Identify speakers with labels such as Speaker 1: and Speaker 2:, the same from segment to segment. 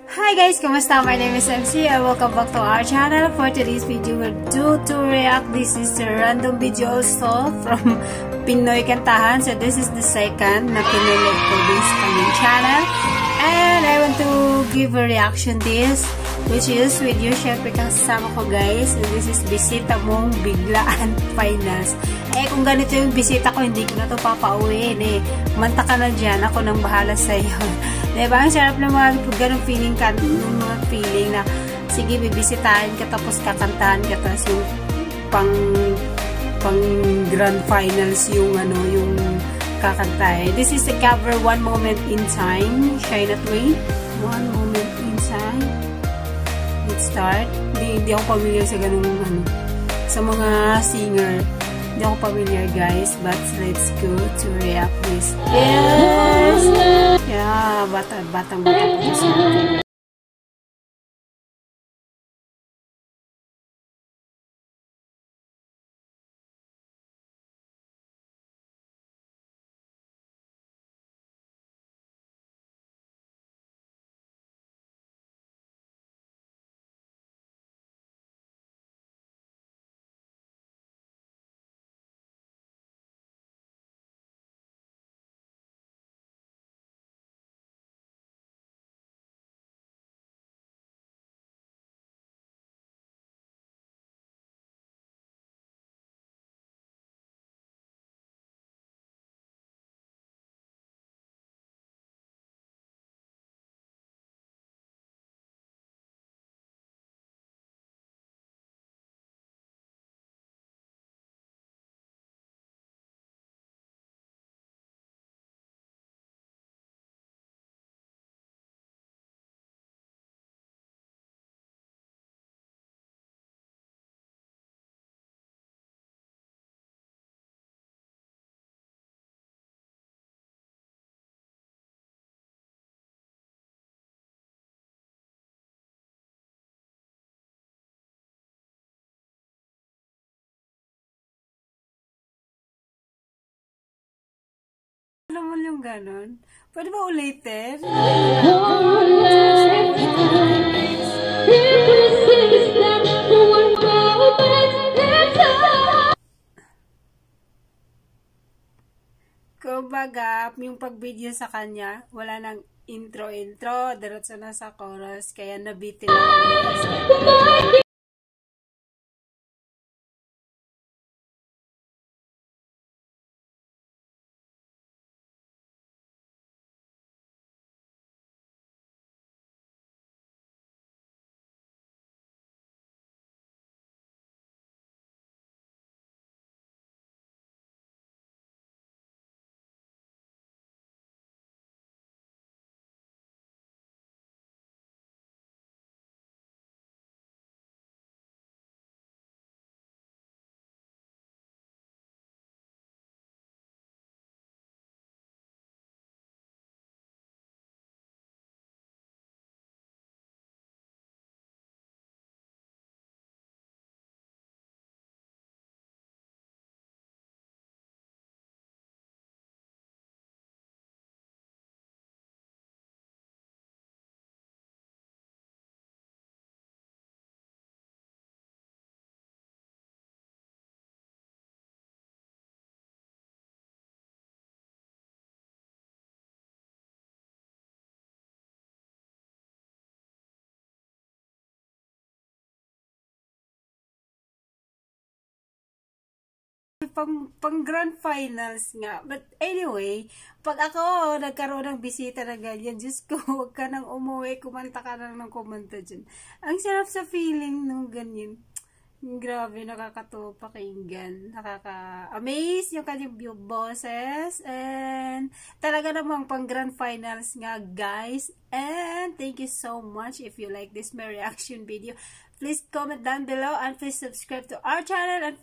Speaker 1: Hi guys, kumusta? My name is MC and welcome back to our channel. For today's video, we're due to react. This is the random video also from Pinoy Kantahan. So this is the second na pinulit ko this coming channel. And I want to give a reaction this, which is with you, syempre kasama ko guys. And this is Bisita Mong Biglaan Finals. Kung ganito yung bisita ko, hindi ko na to papauwiin Manta ka na dyan, ako nang bahala sa'yo. Diba? Ang sarap na mga ganong feeling ka, mga feeling na, sige, bibisitahin ka, tapos kakantahan ka, tapos yung pang grand finals yung kakantahin. This is the cover One Moment in Time, Shine Not Wait. One Moment in Time. Let's start. Hindi ako familiar sa ganung sa mga singer. Hindi ako familiar guys, but let's go to react this. Yes! Yeah, batang po siya. Alam mo yung ganon? Pwede ba ulitin? Kumbaga, yung pag-video sa kanya, wala nang intro, diretso na sa chorus, kaya nabitin ako. Pang grand finals nga. But anyway, pag ako nagkaroon ng bisita na ganyan, Diyos ko, huwag ka nang umuwi, kumanta ka nang kumanta dyan. Ang sarap sa feeling nung ganyan. Grabe, nakakatuwa pakinggan. Nakaka-amaze yung kanyang boses. And talaga namang pang grand finals nga, guys. And thank you so much. If you like this my reaction video, please comment down below and please subscribe to our channel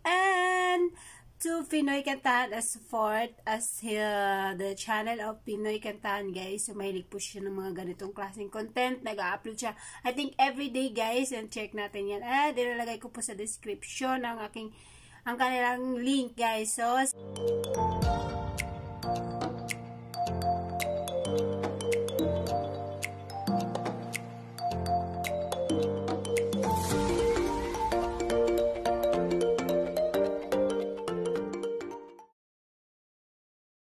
Speaker 1: and to Pinoy Kantahan as support as the channel of Pinoy Kantahan, guys. So, mahilig po siya ng mga ganitong klaseng content. Nag-upload siya, I think, everyday, guys. And check natin yan. At ilalagay ko po sa description ang kanilang link, guys. So,